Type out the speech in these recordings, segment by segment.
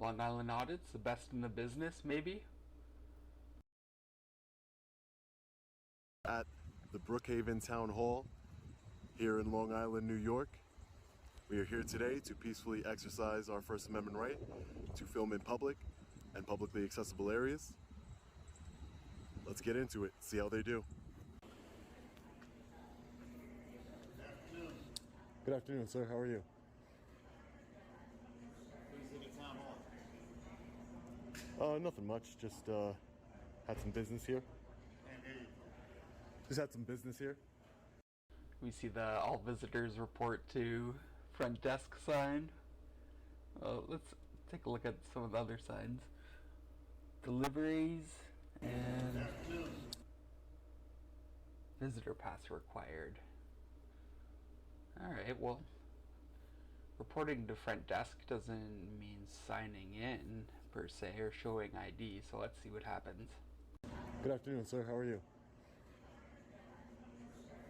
Long Island Audit's the best in the business, maybe? At the Brookhaven Town Hall here in Long Island, New York. We are here today to peacefully exercise our First Amendment right to film in public and publicly accessible areas. Let's get into it, see how they do. Good afternoon, sir. How are you? What is it at Town Hall? Nothing much. Just had some business here. Just had some business here. We see the all visitors report to front desk sign. Let's take a look at some of the other signs. Deliveries and visitor pass required. Alright, well, reporting to front desk doesn't mean signing in per se or showing ID, so let's see what happens. Good afternoon, sir. How are you?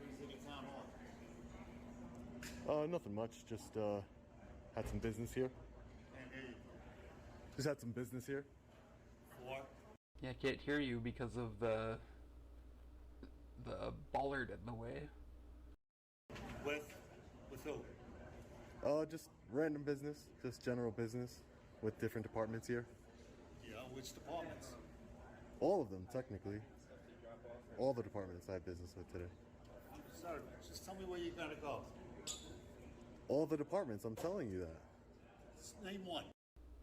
What is it at Town Hall? Nothing much. Just had some business here. Just had some business here. For? Yeah, I can't hear you because of the bollard in the way. With who? Just random business, just general business with different departments here. Yeah, which departments? All of them, technically. All the departments I have business with today. I'm sorry, just tell me where you're gonna go. All the departments, I'm telling you that. Just name one.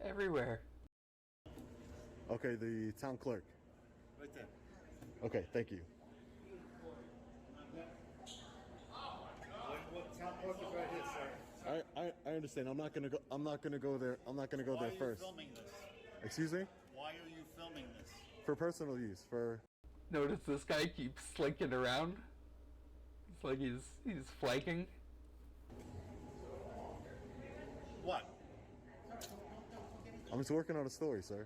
Everywhere. Okay, the town clerk. Right there. Okay, thank you. What town clerk is right here, sir? I understand. I'm not gonna go there. I'm not gonna go there first. Why are you filming this? Excuse me? Why are you filming this? For personal use. For Notice this guy keeps slinking around. It's like he's flanking. What? I'm just working on a story, sir.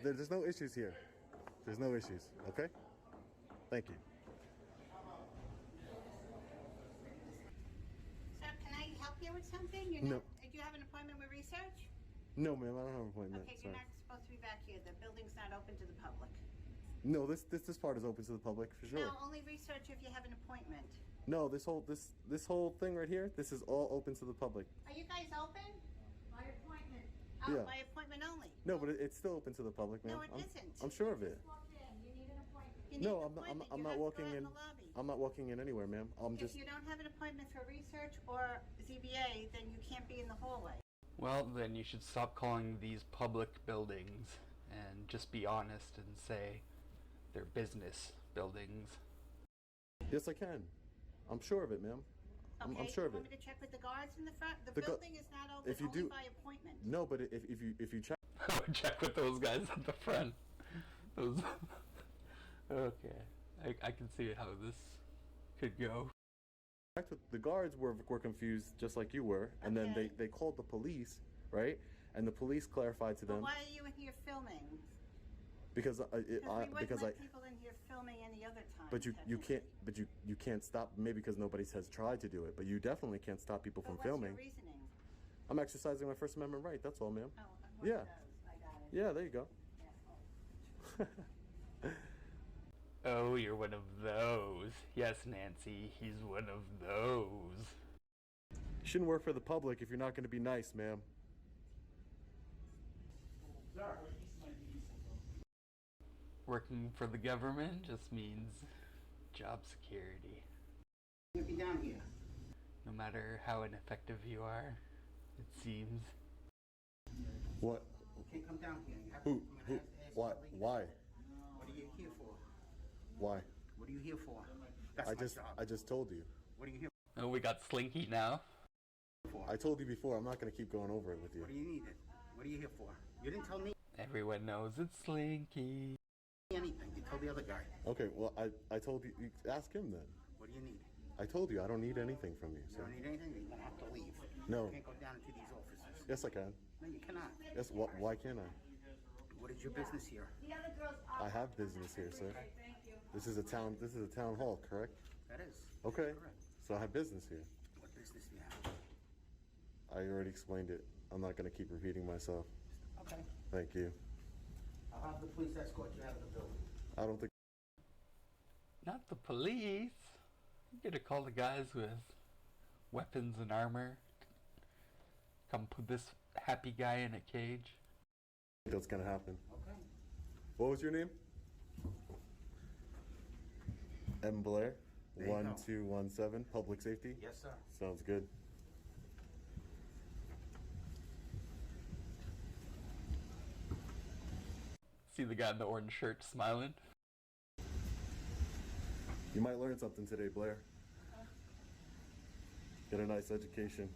There's no issues here. There's no issues. Okay? Thank you. Sir, can I help you with something? No. Do you have an appointment with research? No, ma'am. I don't have an appointment. Okay, Sorry. you're not supposed to be back here. The building's not open to the public. No, this part is open to the public for sure. No, only research if you have an appointment. No, this whole thing right here, this is all open to the public. Are you guys open? By appointment. Yeah. Oh, by appointment only. No, but it's still open to the public, ma'am. No, it isn't. I'm sure of it. You need an appointment. No, You need an appointment. I'm You not have to walking go out in. the lobby. I'm not walking in anywhere, ma'am. I'm just. If you don't have an appointment for research or ZBA, then you can't be in the hallway. Well, then you should stop calling these public buildings and just be honest and say they're business buildings. Yes, I can. I'm sure of it, ma'am. Okay, I'm sure of you it. want me to check with the guards in the front? The The gu- building is not open, if you only do- by appointment. No, but if you check. I would check with those guys at the front. Those. Okay, I can see how this could go. The guards were confused just like you were, and then Okay. they called the police, right? And the police clarified to But them why are you in here filming? because We wouldn't because let people in here filming any other time. but you can't stop, maybe because nobody has tried to do it, but you definitely can't stop people But from what's filming. your reasoning? I'm exercising my First Amendment right. That's all, ma'am. Oh, one Yeah. of those. I got it. Yeah, there you go. Yeah. Oh, you're one of those. Yes, Nancy, he's one of those. You shouldn't work for the public if you're not going to be nice, ma'am. Working for the government just means job security. You'll be down here. No matter how ineffective you are, it seems. What? You can't come down here. You have Who? to Who? Why? Why? What are you here for? Why? What are you here for? That's my job. I just told you. What are you here Oh, we got Slinky now. for? I told you before. I'm not going to keep going over it with you. What do you need it? What are you here for? You didn't tell me Everyone knows it's Slinky. anything. You told the other guy. Okay, well, I told you. Ask him then. What do you need? I told you I don't need anything from you. You So. don't need anything? You're going to have to leave. No. You can't go down into these offices. Yes, I can. No, you cannot. Yes. Why can't I? What is your business here? I have business here, sir. This is a town hall, correct? That is. Okay. Correct. So I have business here. What business do you have? I already explained it. I'm not going to keep repeating myself. Okay. Thank you. I'll have the police escort you out of the building. I don't think. Not the police. I'm gonna call the guys with weapons and armor. Come put this happy guy in a cage. That's gonna happen. Okay. What was your name? M. Blair, There you go. 1217, Public Safety. Yes, sir. Sounds good. See the guy in the orange shirt smiling? You might learn something today, Blair. Get a nice education.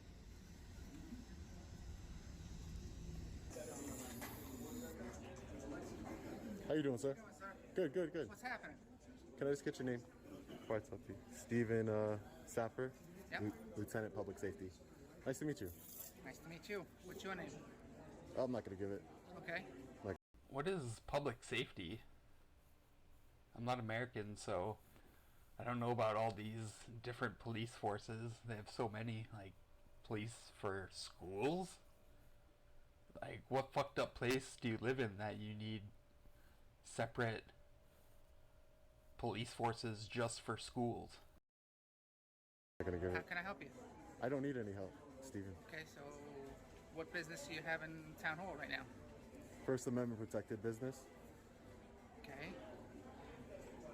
How you doing, sir? Good, good, good. What's happening? Can I just get your name before I talk to you? Stephen Sapper, Yep. Lieutenant Public Safety. Nice to meet you. Nice to meet you. What's your name? I'm not gonna give it. Okay. What is public safety? I'm not American, so I don't know about all these different police forces. They have so many, like, police for schools? Like, what fucked up place do you live in that you need separate police forces just for schools? I'm not gonna give How it. can I help you? I don't need any help, Stephen. Okay, so what business do you have in town hall right now? First Amendment protected business. Okay.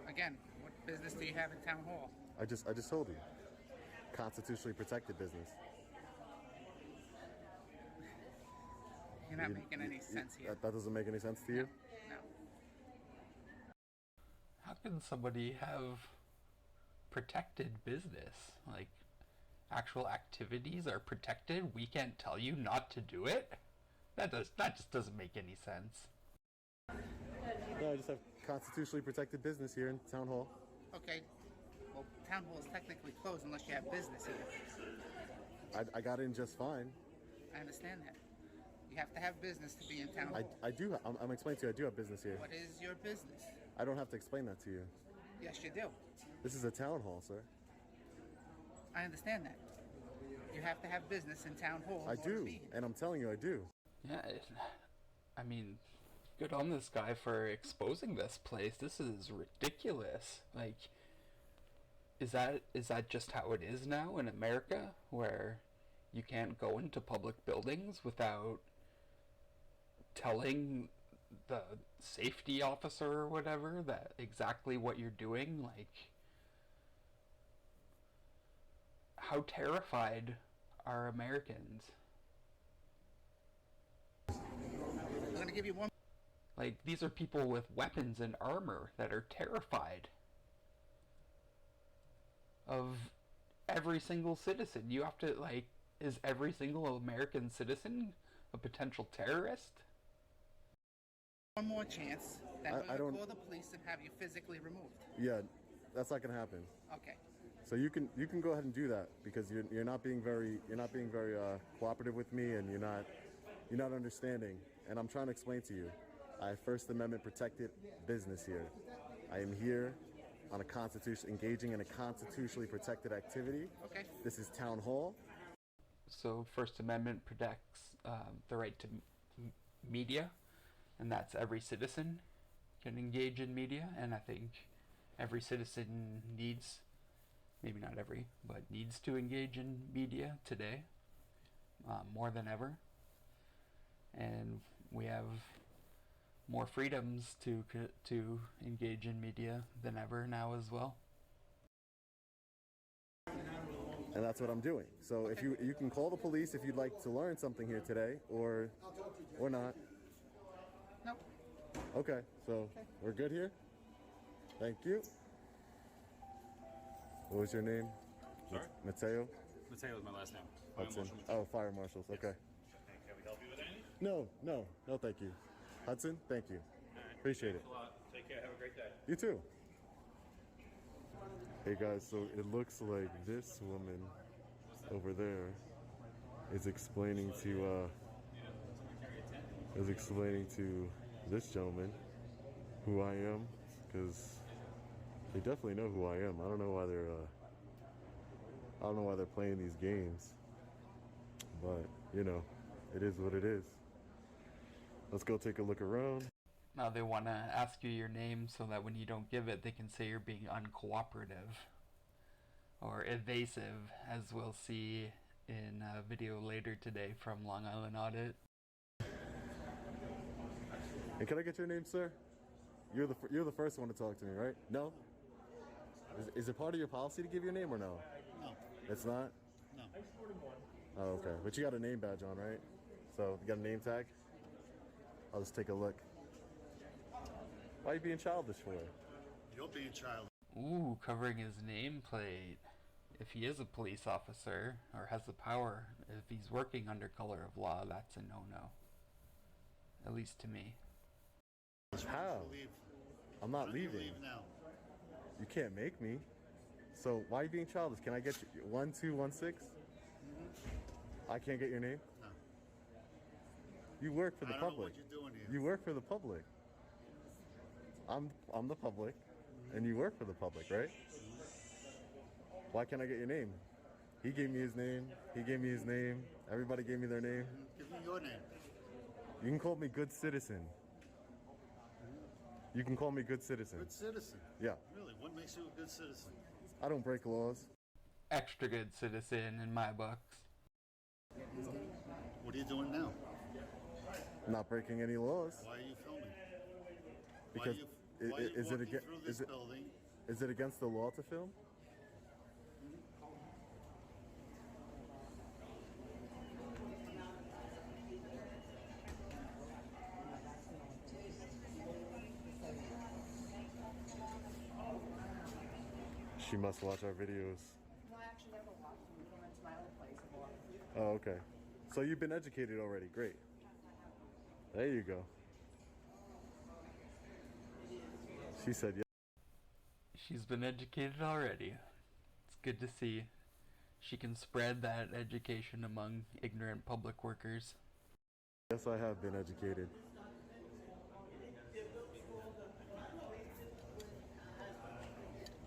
Again, what business do you have in town hall? I just told you. Constitutionally protected business. You're not You- making any sense here. That doesn't make any sense to you? No. How can somebody have protected business? Like, actual activities are protected? We can't tell you not to do it? That just doesn't make any sense. No, I just have constitutionally protected business here in Town Hall. Okay. Well, town hall is technically closed unless you have business here. I got in just fine. I understand that. You have to have business to be in town hall. I do. I'm explaining to you. I do have business here. What is your business? I don't have to explain that to you. Yes, you do. This is a town hall, sir. I understand that. You have to have business in town hall. in I order to do, be here. and I'm telling you, I do. Yeah, I mean, good on this guy for exposing this place. This is ridiculous. Like, is that just how it is now in America, where you can't go into public buildings without telling the safety officer or whatever that exactly what you're doing? Like, how terrified are Americans? I'm going to give you one. Like, these are people with weapons and armor that are terrified of every single citizen. You have to, like, is every single American citizen a potential terrorist? One more chance. Then I we're going don't- to call the police and have you physically removed. Yeah, that's not gonna happen. Okay. So you can go ahead and do that because you're not being very cooperative with me, and you're not understanding. And I'm trying to explain to you. I have First Amendment protected business here. I am here on engaging in a constitutionally protected activity. Okay. This is Town Hall. So First Amendment protects the right to media, and that's every citizen can engage in media, and I think every citizen needs, maybe not every, but needs to engage in media today, more than ever. And we have more freedoms to engage in media than ever now as well. And that's what I'm doing. So if you can call the police if you'd like to learn something here today, or not. No. Okay, so we're good here? Thank you. What was your name? Sorry? Mateo? Mateo is my last name. Fire Hudson. Marshal Mateo. Oh, fire marshals. Okay. Can we help you with anything? No, thank you. Hudson, thank you. Appreciate it. Thanks a lot. Take care. Have a great day. You too. Hey guys, so it looks like this woman over there is explaining to this gentleman who I am, because they definitely know who I am. I don't know why they're playing these games, but you know, it is what it is. Let's go take a look around. Now they want to ask you your name so that when you don't give it, they can say you're being uncooperative or evasive, as we'll see in a video later today from Long Island Audit. And can I get your name, sir? You're the first one to talk to me, right? No? Is it part of your policy to give your name or no? No. It's not? No. Oh, okay. But you got a name badge on, right? So you got a name tag? I'll just take a look. Why are you being childish for? You're being child. Ooh, covering his nameplate. If he is a police officer or has the power, if he's working under color of law, that's a no-no. At least to me. How? Leave. I'm not Why don't you leaving. leave now. You can't make me. So why are you being childish? Can I get you 1216? I can't get your name? No. You work for the I don't know public. what you're doing here. You work for the public. I'm the public, and you work for the public, right? Why can't I get your name? He gave me his name. He gave me his name. Everybody gave me their name. Give me your name. You can call me good citizen. You can call me good citizen. Good citizen. Yeah. Really? What makes you a good citizen? I don't break laws. Extra good citizen in my books. What are you doing now? I'm not breaking any laws. Why are you filming? Because why are you is it walking aga- through this is it building? is it against the law to film? She must watch our videos. No, I actually never watched them. We went to my old place and watched. Oh, okay. So you've been educated already. Great. There you go. She said yes. She's been educated already. It's good to see. She can spread that education among ignorant public workers. Yes, I have been educated.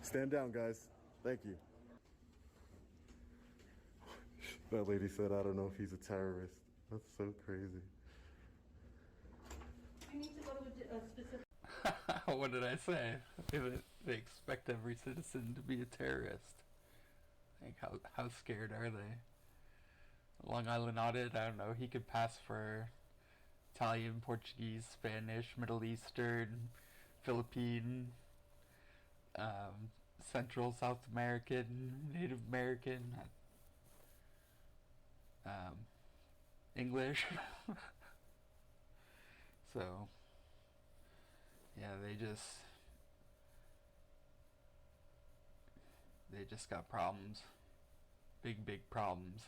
Stand down, guys. Thank you. That lady said, I don't know if he's a terrorist. That's so crazy. You need to go to a specific. What did I say? They expect every citizen to be a terrorist. Like, how scared are they? Long Island Audit, I don't know, he could pass for Italian, Portuguese, Spanish, Middle Eastern, Philippine, Central, South American, Native American, English. So, yeah, they just got problems. Big problems.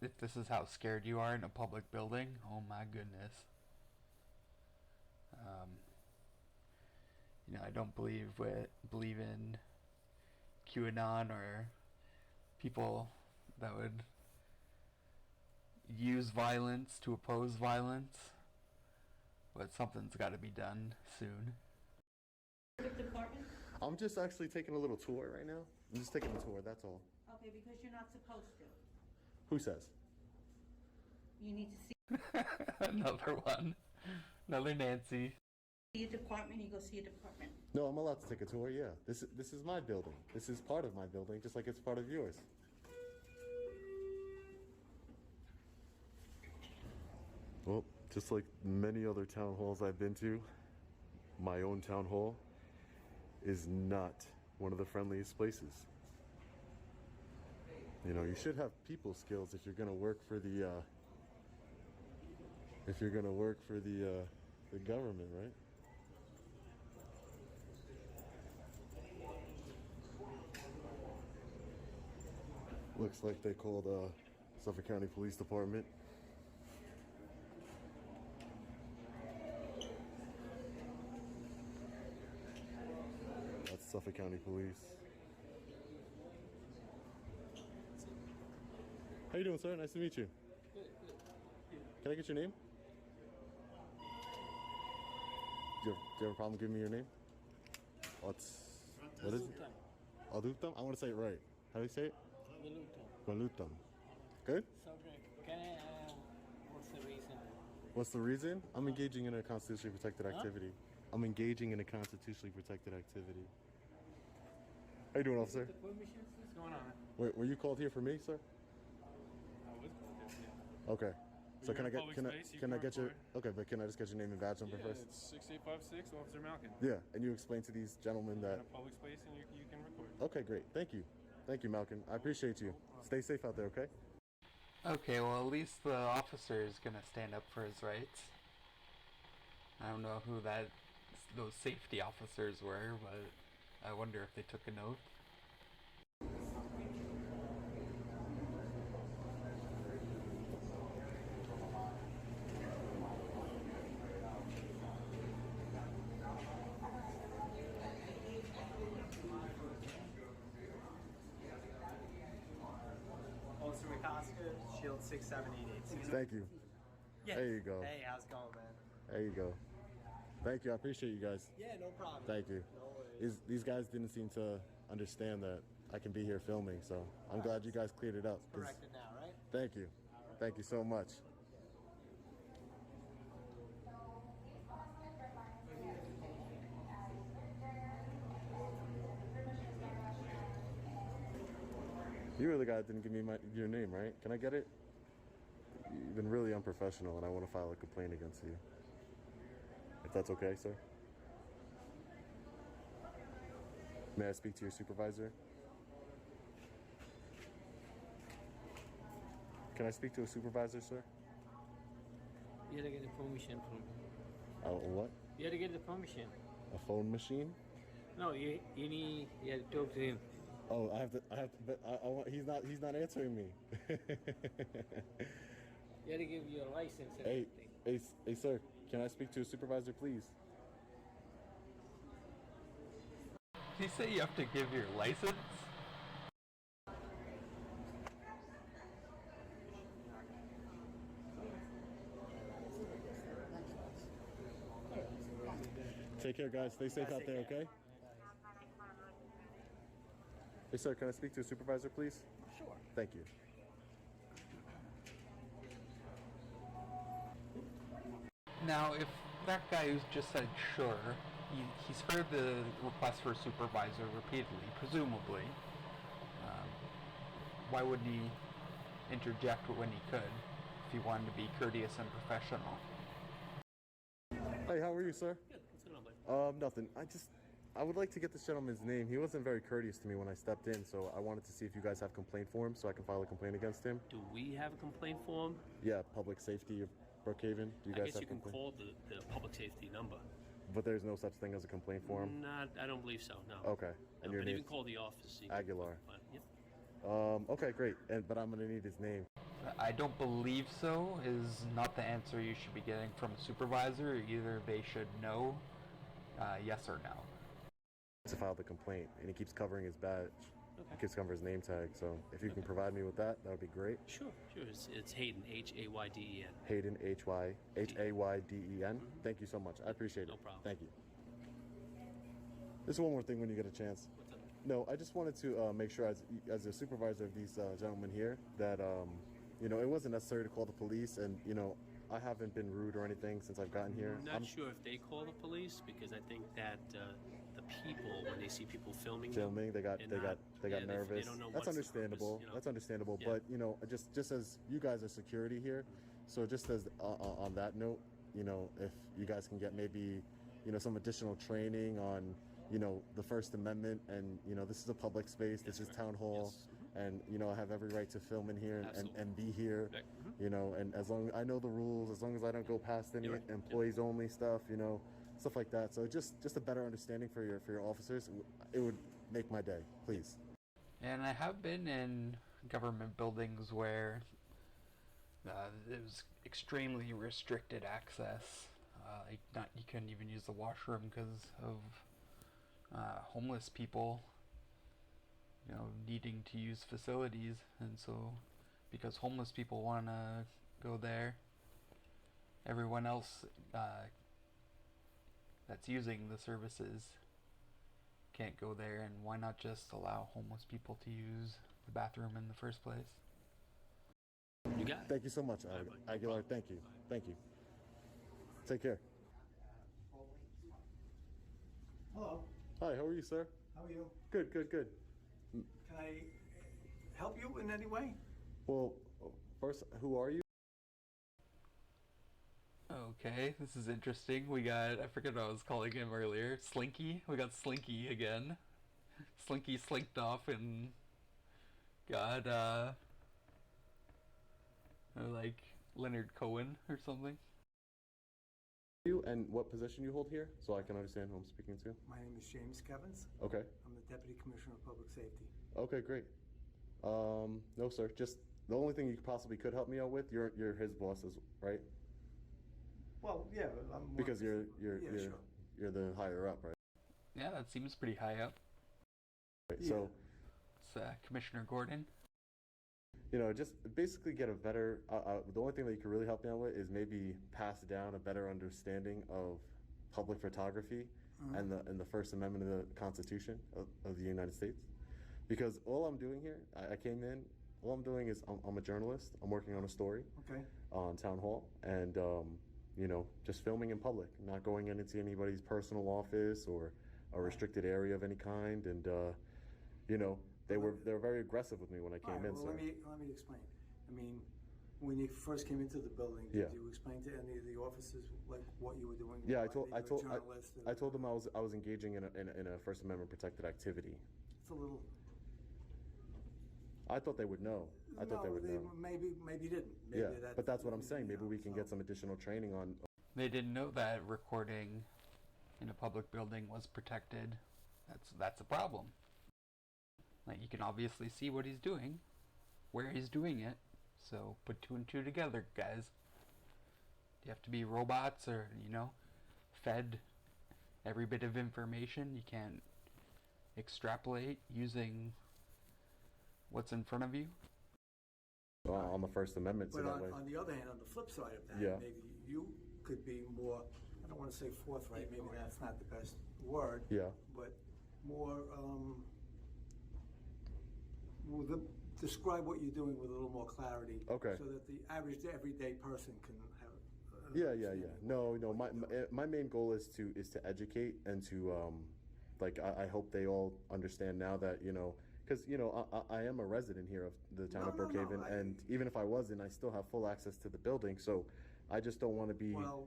If this is how scared you are in a public building, oh my goodness. I don't believe in QAnon or people that would use violence to oppose violence, but something's got to be done soon. Department? I'm just actually taking a little tour right now. I'm just taking a tour, that's all. Okay, because you're not supposed to. Who says? You need to see Another one. Another Nancy. a department, you go see a department. No, I'm allowed to take a tour, yeah. This is my building. This is part of my building, just like it's part of yours. Well, just like many other town halls I've been to, my own town hall is not one of the friendliest places. You should have people skills if you're gonna work for the the government, right? Looks like they called Suffolk County Police Department. That's Suffolk County Police. How you doing, sir? Nice to meet you. Can I get your name? Do you have a problem giving me your name? What is it? Adultam? I want to say it right. How do you say it? Valutam. Good? So, can I, what's the reason? What's the reason? I'm engaging in a constitutionally protected activity. I'm engaging in a constitutionally protected activity. How you doing, officer? What's going on? Wait, were you called here for me, sir? I was called this, yeah. Okay. So You're can I in get public can I space, you can I can get your record. okay? But can I just get your name and badge number Yeah, first? it's 6856 Officer Malkin. Yeah, and you explain to these gentlemen You're that. in a public space and you can record. Okay, great. Thank you, Malcolm. I appreciate you. Stay safe out there, okay? Okay, well at least the officer is gonna stand up for his rights. I don't know who those safety officers were, but I wonder if they took an oath. Officer McCosker, Shield 67886. Thank you. Yeah. There you go. Hey, how's it going, man? There you go. Thank you. I appreciate you guys. Yeah, no problem. Thank you. No worries. These guys didn't seem to understand that I can be here filming, so I'm glad you guys cleared it up. 'Cause- Corrected now, right? Thank you. Thank you so much. You were the guy that didn't give me your name, right? Can I get it? You've been really unprofessional, and I want to file a complaint against you. If that's okay, sir. May I speak to your supervisor? Can I speak to a supervisor, sir? You gotta get the permission from. What? You gotta get the permission. A phone machine? No, you have to talk to him. Oh, I have to, but he's not answering me. You gotta give you a license and Hey, everything. hey, sir, can I speak to a supervisor, please? Did you say you have to give your license? Take care, guys. Stay safe out there, okay? Hey, sir, can I speak to a supervisor, please? Sure. Thank you. Now, if that guy who's just said sure, he's heard the request for a supervisor repeatedly, presumably, why wouldn't he interject when he could, if he wanted to be courteous and professional? Hey, how are you, sir? Good. What's going on, bud? Nothing. I would like to get this gentleman's name. He wasn't very courteous to me when I stepped in, so I wanted to see if you guys have complaint for him so I can file a complaint against him. Do we have a complaint form? Yeah, public safety of Brookhaven. Do you I guys guess have you can complaint? call the public safety number. But there's no such thing as a complaint form? I don't believe so, no. Okay. And No, your but name? even call the office. You can Aguilar. find it. Yep. Okay, great. But I'm gonna need his name. I don't believe so is not the answer you should be getting from a supervisor. Either they should know yes or no. To file the complaint, and he keeps covering his badge. Okay. He keeps covering his name tag. So if you can provide me with that, that would be great. Sure. It's Hayden, Hayden. Hayden, Hayden. Thank you so much. I appreciate it. No problem. Thank you. Just one more thing when you get a chance. What's up? No, I just wanted to make sure, as a supervisor of these gentlemen here, that it wasn't necessary to call the police, and I haven't been rude or anything since I've gotten here. I'm not sure if they call the police because I think that the people, when they see people filming, They got yeah, nervous. They don't know That's what's the understandable. purpose, That's understandable. Yeah. But just as you guys are security here, so just as on that note, if you guys can get maybe some additional training on the First Amendment, and this is a public space. This is town hall. Yes. And I have every right to film in here Absolutely. and be here, Right. and as long I know the rules, as long as I don't go past any You're right. Yep. employees only stuff, stuff like that. So just a better understanding for your officers, it would make my day, please. And I have been in government buildings where there's extremely restricted access. You couldn't even use the washroom because of homeless people, needing to use facilities, and so because homeless people want to go there, everyone else that's using the services can't go there, and why not just allow homeless people to use the bathroom in the first place? You got it. Thank you so much, All right, buddy. No Aguilar. problem. Thank you. Take care. Hello, Hi, how are you, sir? how are you? Good, good, good. Can I help you in any way? Well, first, who are you? Okay, this is interesting. We got, I forget what I was calling him earlier, Slinky. We got Slinky again. Slinky slinked off and got, like Leonard Cohen or something. You and what position you hold here, so I can understand who I'm speaking to. My name is James Kevins. Okay. I'm the Deputy Commissioner of Public Safety. Okay, great. No, sir. Just the only thing you possibly could help me out with, you're his boss, right? Well, yeah, I'm Because you're sure. you're the higher up, right? Yeah, that seems pretty high up. Right, Yeah. so, It's Commissioner Gordon. just basically get a better. The only thing that you could really help me out with is maybe pass down a better understanding of public photography and the First Amendment of the Constitution of the United States. Because all I'm doing here, I came in. All I'm doing is I'm a journalist. I'm working on a story Okay. on Town Hall, and just filming in public, not going into anybody's personal office or a restricted area of any kind. And they were very aggressive with me when I All came right, in, well, sir. let me explain. I mean, when you first came into the building, did Yeah. you explain to any of the officers like what you were doing? Yeah, why you were a journalist? I told them I was engaging in a First Amendment protected activity. It's a little. I thought they would know. I thought they would know. Maybe didn't. Maybe Yeah, but that's what I'm saying. Maybe we can get some additional training on. They didn't know that recording in a public building was protected. That's a problem. Like, you can obviously see what he's doing, where he's doing it. So put two and two together, guys. You have to be robots or, fed every bit of information. You can't extrapolate using what's in front of you. On the First Amendment, so But that way. on the other hand, on the flip side of that, Yeah. maybe you could be more, I don't want to say forthright, maybe that's not the best word, Yeah. but more, describe what you're doing with a little more clarity. Okay. So that the average everyday person can have. Yeah. No. My main goal is to educate and to I hope they all understand now that because I am a resident here of the town of Brookhaven, and even if I wasn't, I still have full access to the building. So I just don't want to be Well,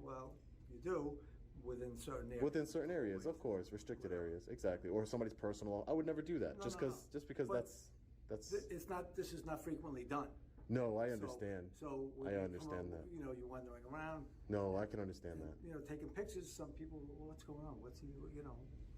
you do within certain areas. within certain areas, of course, restricted areas, exactly, or somebody's personal. I would never do that, No, just no, because But that's. This is not frequently done. No, I understand. So when I you come understand up, that. you're wandering around. No, I can understand that. Taking pictures. Some people, well, what's going on? What's he?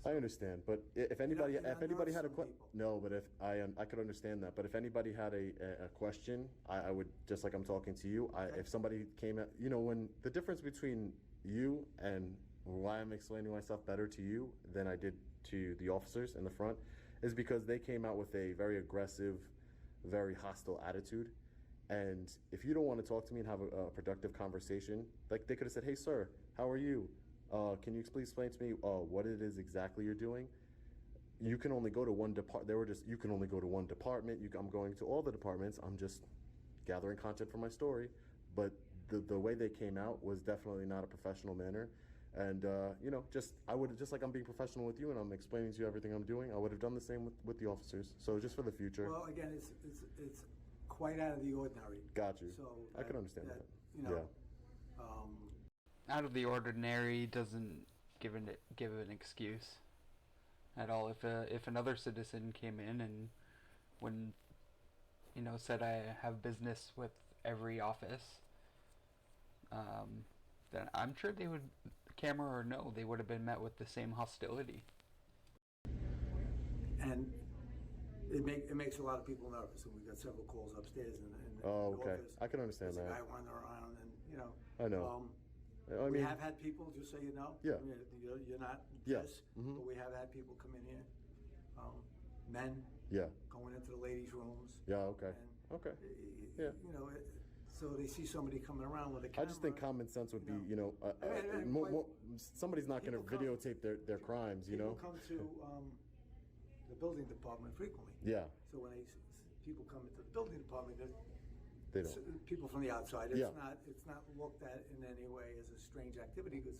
I understand, but if anybody you're not had a noticing question, people. no, but if I could understand that, but if anybody had a question, I would, just like I'm talking to you. If somebody came at, when the difference between you and why I'm explaining myself better to you than I did to the officers in the front is because they came out with a very aggressive, very hostile attitude. And if you don't want to talk to me and have a productive conversation, like they could have said, "Hey, sir, how are you? Can you please explain to me what it is exactly you're doing?" You can only go to one you can only go to one department. I'm going to all the departments. I'm just gathering content for my story. But the way they came out was definitely not a professional manner. And I would, just like I'm being professional with you and I'm explaining to you everything I'm doing, I would have done the same with the officers. So just for the future. Well, again, it's quite out of the ordinary. Got you. So I can understand that. Yeah. Out of the ordinary doesn't give an excuse at all. If another citizen came in and when said I have business with every office, then I'm sure they would, camera or no, they would have been met with the same hostility. And it makes a lot of people nervous, and we got several calls upstairs in the Okay. office. I can understand There's that. a guy wandering around, and I know. we have had people, just so you know. Yeah. I mean, you're not Yeah. this, Mhm. but we have had people come in here, men Yeah. going into the ladies' rooms. Yeah. Okay. And, Okay. Yeah. So they see somebody coming around with a camera. I just think common sense would be, And somebody's not going to people come- videotape their crimes, People come to the building department frequently. Yeah. So when people come into the building department, They don't. People from the outside. Yeah. It's not looked at in any way as a strange activity because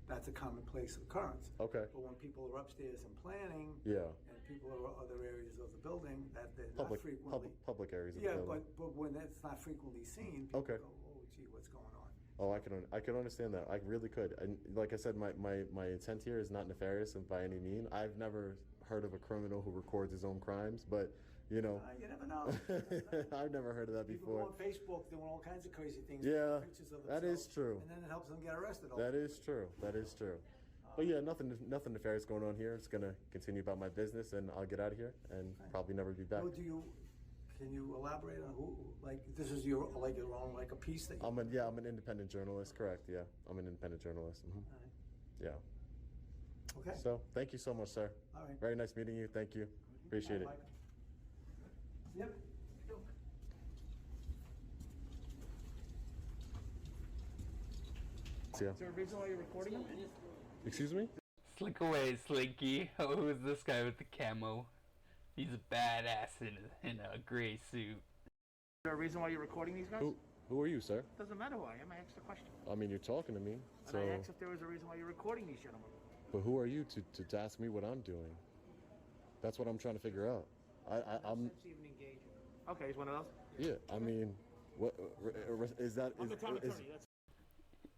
that's a commonplace occurrence. Okay. But when people are upstairs and planning, Yeah. and people are other areas of the building that they're Public, not frequently. public areas of Yeah, the building. but when it's not frequently seen, people Okay. go, oh, gee, what's going on? Oh, I can understand that. I really could. And like I said, my intent here is not nefarious and by any mean. I've never heard of a criminal who records his own crimes, but you know. You never know. I've never heard of that People before. go on Facebook doing all kinds of crazy things. Yeah, Pictures of that is themselves, true. And then it helps them get arrested. That is true. That is true. But yeah, nothing nefarious going on here. It's gonna continue about my business, and I'll get out of here and probably never be back. Well, can you elaborate on who, like, this is your own, like a piece that you... I'm an independent journalist, correct, yeah. I'm an independent journalist, yeah. Okay. So, thank you so much, sir. All right. Very nice meeting you, thank you. Appreciate it. Yep. Yeah. Is there a reason why you're recording him? Excuse me? Slick away, Slinky. Oh, who's this guy with the camo? He's a badass in a gray suit. Is there a reason why you're recording these guys? Who are you, sir? Doesn't matter who I am. I asked the question. I mean, you're talking to me, And so... I asked if there was a reason why you're recording these gentlemen. But who are you to ask me what I'm doing? That's what I'm trying to figure out. I'm... Okay, he's one of those? Yeah, I mean, what is that? I'm the town attorney. That's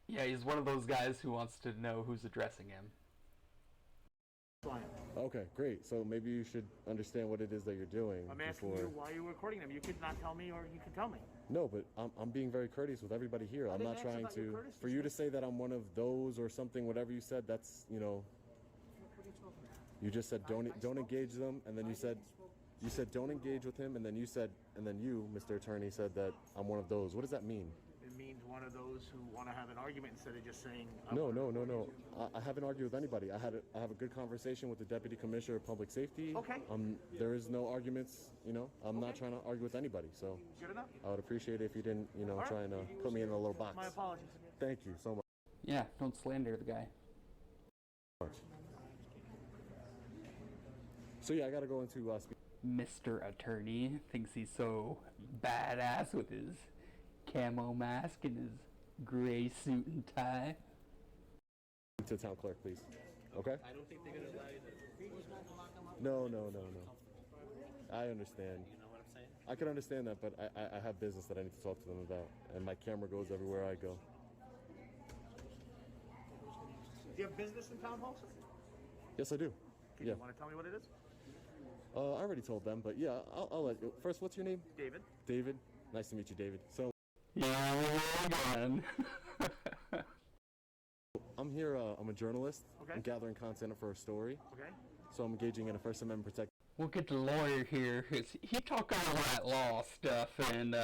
Yeah, he's one of those guys who wants to know who's addressing him. fine. Okay, great. So maybe you should understand what it is that you're doing I'm asking before. you why you're recording them. You could not tell me, or you could tell me. No, but I'm being very courteous with everybody here. I'm didn't not ask trying about your to. courtesy, For you sir. to say that I'm one of those or something, whatever you said, that's What are you talking about? You just said don't engage them, and then you said don't engage with him, and then you, Mr. Attorney, said that I'm one of those. What does that mean? It means one of those who want to have an argument instead of just saying. No. I haven't argued with anybody. I have a good conversation with the Deputy Commissioner of Public Safety. Okay. There is no arguments. I'm not trying to argue with anybody. So Good enough. I would appreciate it if you didn't, right. try and put me in a little box. My apologies. Thank you so much. Yeah, don't slander the guy. So yeah, I gotta go into Mr. Attorney thinks he's so badass with his camo mask and his gray suit and tie. to town clerk, please. Okay. I don't think they're gonna allow you to. No. I understand. You know what I'm saying? I can understand that, but I have business that I need to talk to them about, and my camera goes everywhere I go. Do you have business in town hall, sir? Yes, I do. Okay, Yeah. You want to tell me what it is? I already told them, but yeah, I'll let you. First, what's your name? David. David. Nice to meet you, David. So Yeah, again. I'm here. I'm a journalist. Okay. I'm gathering content for a story. Okay. So I'm engaging in a First Amendment protect. We'll get the lawyer here. He talk all that law stuff, and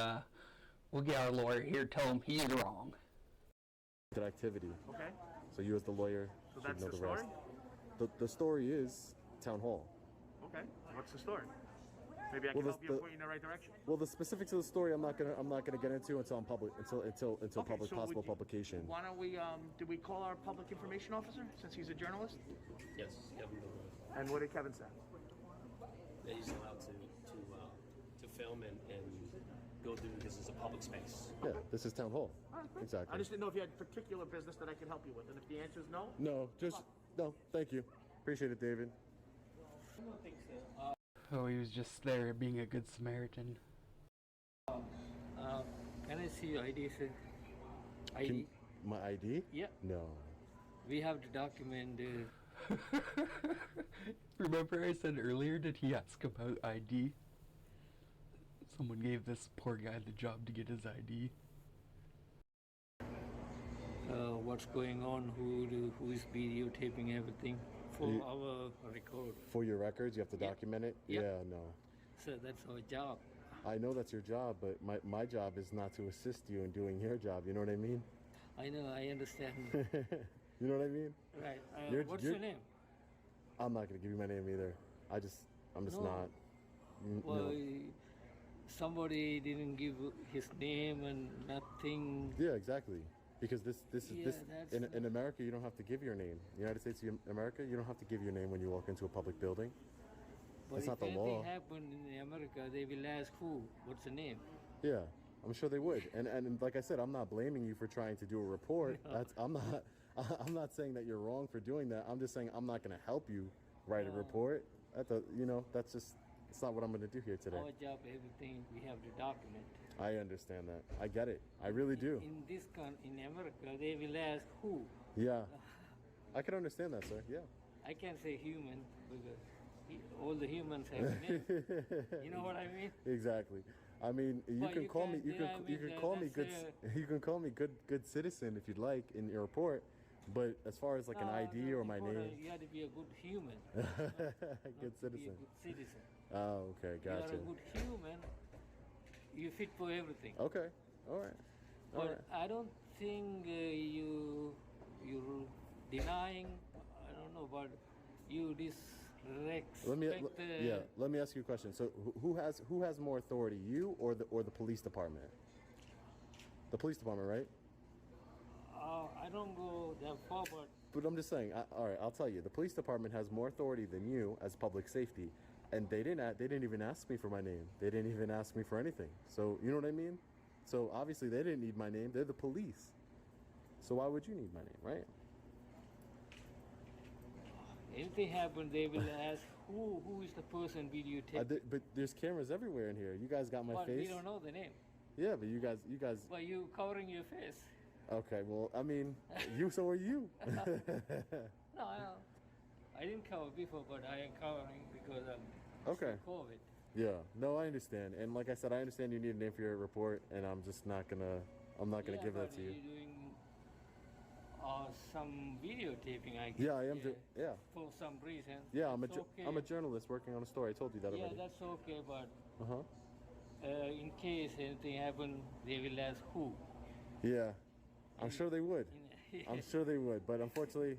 we'll get our lawyer here. Tell him he's wrong. Activity. Okay. So you, as the lawyer, So should that's know the the rest. story? The story is town hall. Okay. What's the story? Maybe I Well, can help you and point you in the right direction. Well, the specifics of the story I'm not gonna get into until Okay, so possible would you- publication. Why don't we, did we call our public information officer since he's a journalist? Yes, Kevin. And what did Kevin say? That he's allowed to film and go through because it's a public space. Yeah, this is town hall. All right, great. Exactly. I just didn't know if you had particular business that I could help you with, and if the answer is no, No, thank you. Appreciate it, David. Oh, he was just there being a good Samaritan. Can I see your ID, sir? ID? My ID? Yeah. No. We have to document. Remember I said earlier, did he ask about ID? Someone gave this poor guy the job to get his ID. What's going on? Who is videotaping everything for our record? For your records, you have to document it? Yeah. Yeah, no. Sir, that's our job. I know that's your job, but my job is not to assist you in doing your job. You know what I mean? I know, I understand. You know what I mean? Right. What's your name? I'm not gonna give you my name either. I'm just No. not. Well, No. somebody didn't give his name and nothing. Yeah, exactly. Because this Yeah, in America you don't have to give your name. United States of America, you don't have to give your name when you walk into a public building. But That's if not the anything law. happen in America, they will ask who? What's the name? Yeah, I'm sure they would. And like I said, I'm not blaming you for trying to do a report. No. That's I'm not saying that you're wrong for doing that. I'm just saying I'm not going to help you write a No. report. That's just it's not what I'm going to do here today. Our job, everything we have to document. I understand that. I get it. I really do. In in America, they will ask who. Yeah. I can understand that, sir. Yeah. I can't say human because all the humans have names. You know what I mean? Exactly. I mean, you But can you call me. can't You can deny you me can that call me that's good. You can call me good citizen if you'd like in your report. But as far as like an ID or my important, name, you have to be a good human. good not to be a citizen. good citizen. Oh, okay, You are gotcha. a good human. You fit for everything. Okay, all right, all But right. I don't think you're denying. I don't know, but you disrespect. Let me ask you a question. So, who has more authority, you or the police department? The police department, right? I don't go that far, but But I'm just saying. All right, I'll tell you. The police department has more authority than you as public safety, and they didn't even ask me for my name. They didn't even ask me for anything. So you know what I mean? So obviously they didn't need my name. They're the police. So why would you need my name, right? anything happen, they will ask who is the person videotaping. But there's cameras everywhere in here. You guys got my But face. we don't know the name. Yeah, but you guys. But you covering your face. Okay, well, I mean, so are you. No, I didn't cover before, but I am covering because I'm Okay. COVID. Yeah, no, I understand. And like I said, I understand you need a name for your report, and I'm not gonna give that to you. You're doing some videotaping, I guess. Yeah, I am. Yeah. For some reason. Yeah, That's okay. I'm a journalist working on a story. I told you that Yeah, already. that's okay, but Uh-huh. in case anything happen, they will ask who. Yeah, I'm sure they would. In- I'm sure they would, but unfortunately,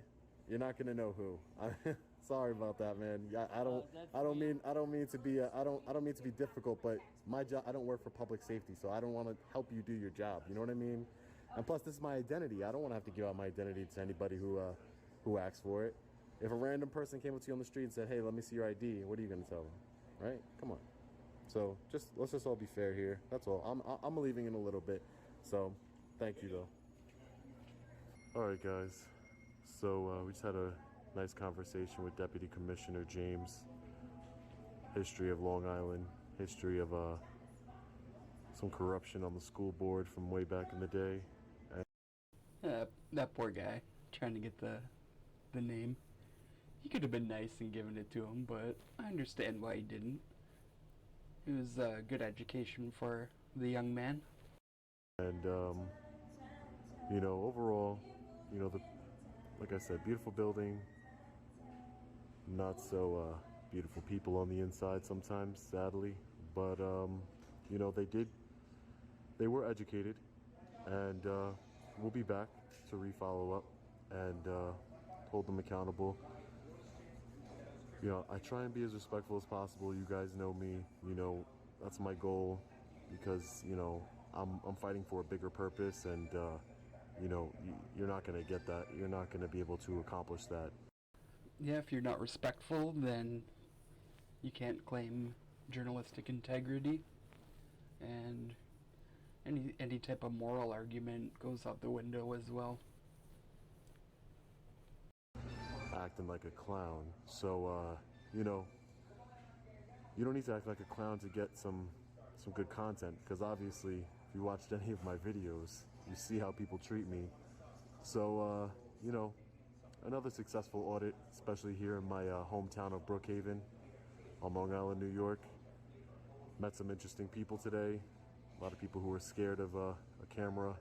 you're not gonna know who. Sorry about that, man. I don't mean to be difficult, but my job. I don't work for public safety, so I don't want to help you do your job. You know what I mean? And plus, this is my identity. I don't want to have to give out my identity to anybody who asks for it. If a random person came up to you on the street and said, "Hey, let me see your ID," what are you gonna tell them? Right? Come on. So let's just all be fair here. That's all. I'm leaving in a little bit. So thank you though. All right, guys. So we just had a nice conversation with Deputy Commissioner James. History of Long Island. History of some corruption on the school board from way back in the day. That poor guy trying to get the name. He could have been nice and given it to him, but I understand why he didn't. It was a good education for the young man. And overall, like I said, beautiful building. Not so beautiful people on the inside sometimes, sadly. But they were educated, and we'll be back to re-follow up and hold them accountable. I try and be as respectful as possible. You guys know me. That's my goal, because I'm fighting for a bigger purpose, and you're not going to get that. You're not going to be able to accomplish that. Yeah, if you're not respectful, then you can't claim journalistic integrity, and any type of moral argument goes out the window as well. Acting like a clown. So, you don't need to act like a clown to get some good content, because obviously, if you watched any of my videos, you see how people treat me. So, another successful audit, especially here in my hometown of Brookhaven on Long Island, New York. Met some interesting people today. A lot of people who were scared of a camera.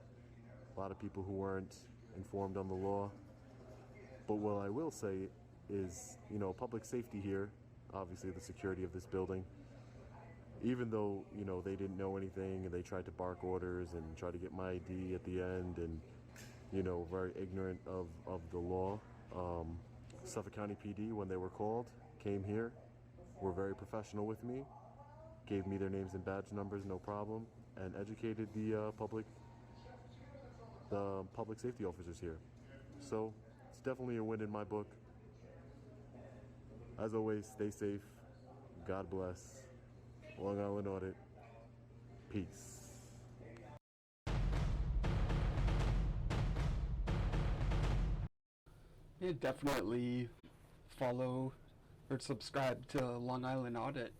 A lot of people who weren't informed on the law. But what I will say is, public safety here, obviously the security of this building, even though, they didn't know anything and they tried to bark orders and try to get my ID at the end, and, very ignorant of the law. Suffolk County PD, when they were called, came here, were very professional with me, gave me their names and badge numbers, no problem, and educated the public safety officers here. So it's definitely a win in my book. As always, stay safe. God bless. Long Island Audit. Peace. Yeah, definitely follow or subscribe to Long Island Audit.